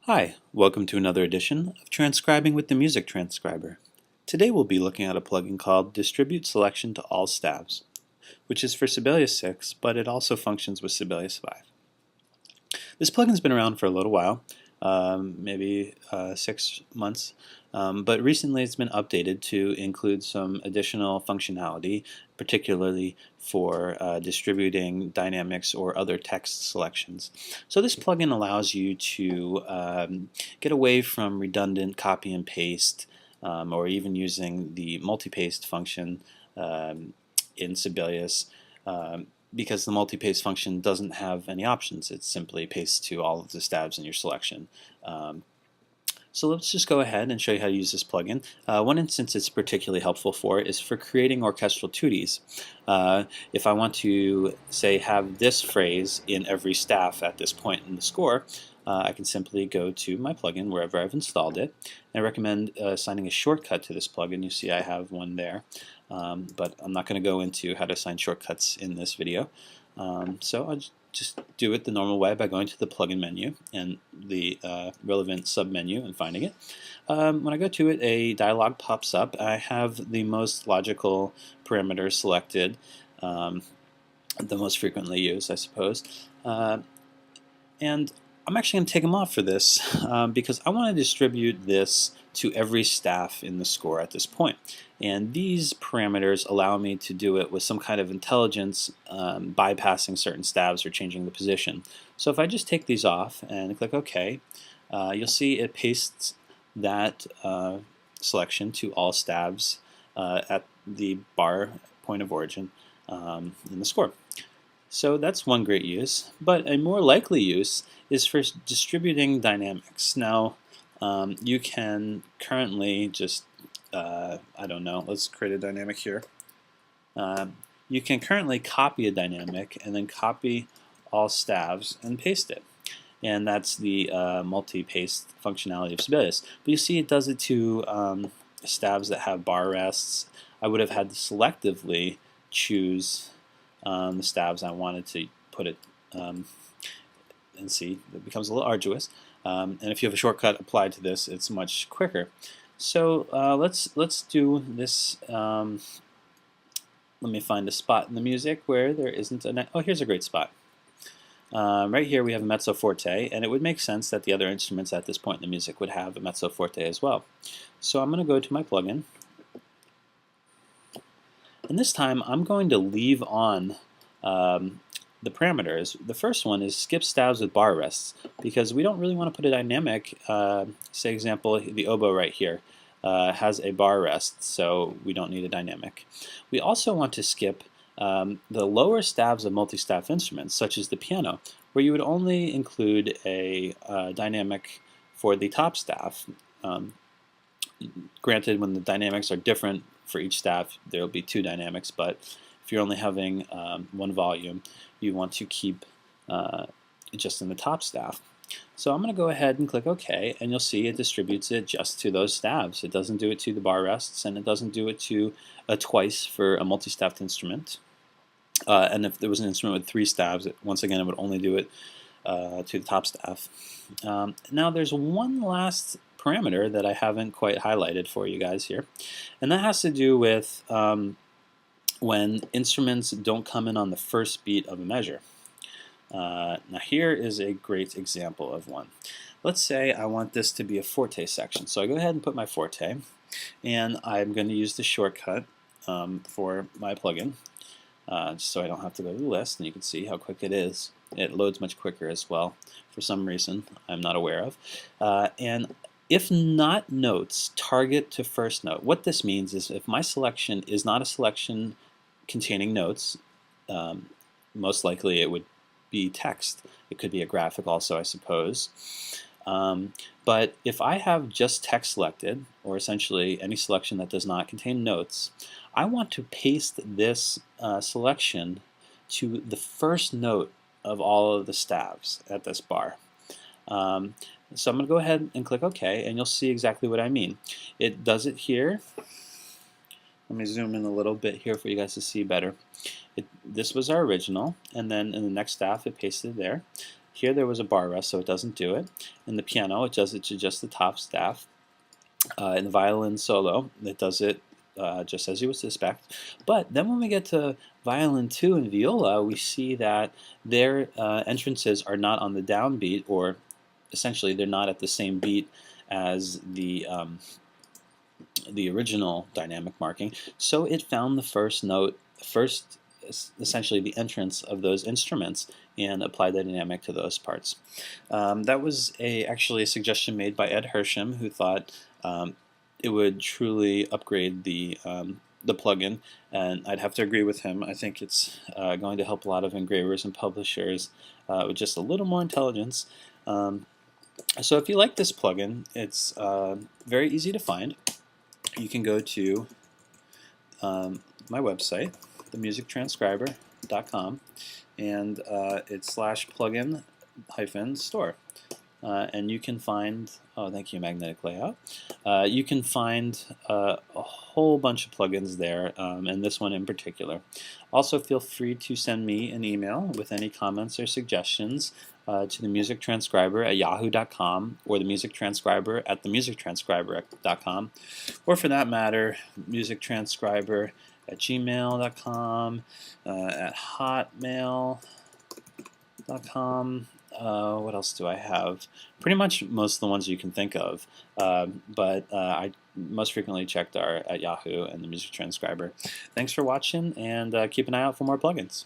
Hi, welcome to another edition of Transcribing with the Music Transcriber. Today we'll be looking at a plugin called Distribute Selection to All Staves, which is for Sibelius 6, but it also functions with Sibelius 5. This plugin's been around for a little while, maybe 6 months, but recently it's been updated to include some additional functionality, particularly for distributing dynamics or other text selections. So this plugin allows you to get away from redundant copy and paste, or even using the multi-paste function in Sibelius, because the multi-paste function doesn't have any options. It simply pastes to all of the stabs in your selection. So let's just go ahead and show you how to use this plugin. One instance it's particularly helpful for is for creating orchestral tuties. If I want to, say, have this phrase in every staff at this point in the score, I can simply go to my plugin wherever I've installed it. I recommend assigning a shortcut to this plugin. You see I have one there, but I'm not going to go into how to assign shortcuts in this video. So I'll just do it the normal way by going to the plugin menu and the relevant submenu and finding it. When I go to it, a dialog pops up. I have the most logical parameters selected, the most frequently used, I suppose. And I'm actually going to take them off for this because I want to distribute this to every staff in the score at this point. And these parameters allow me to do it with some kind of intelligence, bypassing certain stabs or changing the position. So if I just take these off and click OK, you'll see it pastes that selection to all stabs at the bar point of origin in the score. So that's one great use, but a more likely use is for distributing dynamics. Now, you can currently just, I don't know, let's create a dynamic here. You can currently copy a dynamic and then copy all stabs and paste it. And that's the multi-paste functionality of Sibelius. But you see it does it to stabs that have bar rests. I would have had to selectively choose the stabs I wanted to put it, and see, it becomes a little arduous. And if you have a shortcut applied to this, it's much quicker. So let's do this. Let me find a spot in the music where there isn't a. Oh, here's a great spot. Right here we have a mezzo forte, and it would make sense that the other instruments at this point in the music would have a mezzo forte as well. So I'm going to go to my plugin. And this time I'm going to leave on the parameters. The first one is skip stabs with bar rests, because we don't really want to put a dynamic, say example, the oboe right here has a bar rest, so we don't need a dynamic. We also want to skip the lower stabs of multi-staff instruments, such as the piano, where you would only include a dynamic for the top staff. Granted, when the dynamics are different for each staff, there will be two dynamics, but if you're only having one volume, you want to keep just in the top staff. So I'm going to go ahead and click OK, and you'll see it distributes it just to those stabs. It doesn't do it to the bar rests, and it doesn't do it to twice for a multi-staffed instrument. And if there was an instrument with 3 stabs, once again, it would only do it to the top staff. Now there's one last parameter that I haven't quite highlighted for you guys here, and that has to do with when instruments don't come in on the first beat of a measure. Now here is a great example of one. Let's say I want this to be a forte section, so I go ahead and put my forte, and I'm going to use the shortcut for my plugin, just so I don't have to go to the list, and you can see how quick it is. It loads much quicker as well, for some reason I'm not aware of. And if not notes, target to first note. What this means is if my selection is not a selection containing notes, most likely it would be text. It could be a graphic also, I suppose. But if I have just text selected, or essentially any selection that does not contain notes, I want to paste this selection to the first note of all of the stabs at this bar. So I'm going to go ahead and click OK, and you'll see exactly what I mean. It does it here. Let me zoom in a little bit here for you guys to see better. This was our original, and then in the next staff it pasted there. Here there was a bar rest, so it doesn't do it. In the piano, it does it to just the top staff. In the violin solo, it does it just as you would suspect. But then when we get to violin 2 and viola, we see that their entrances are not on the downbeat, or essentially they're not at the same beat as the original dynamic marking. So it found the first note, essentially the entrance of those instruments, and applied the dynamic to those parts. That was actually a suggestion made by Ed Hersham, who thought it would truly upgrade the plugin, and I'd have to agree with him. I think it's going to help a lot of engravers and publishers with just a little more intelligence. So if you like this plugin, it's very easy to find. You can go to my website, themusictranscriber.com, and it's /plugin-store. And you can find, oh, thank you, Magnetic Layout. You can find a whole bunch of plugins there, and this one in particular. Also, feel free to send me an email with any comments or suggestions to the Music Transcriber at yahoo.com, or the Music Transcriber at themusictranscriber.com, or for that matter, Music Transcriber at gmail.com, at hotmail.com. What else do I have? Pretty much most of the ones you can think of, but I most frequently checked are at Yahoo and the Music Transcriber. Thanks for watching, and keep an eye out for more plugins.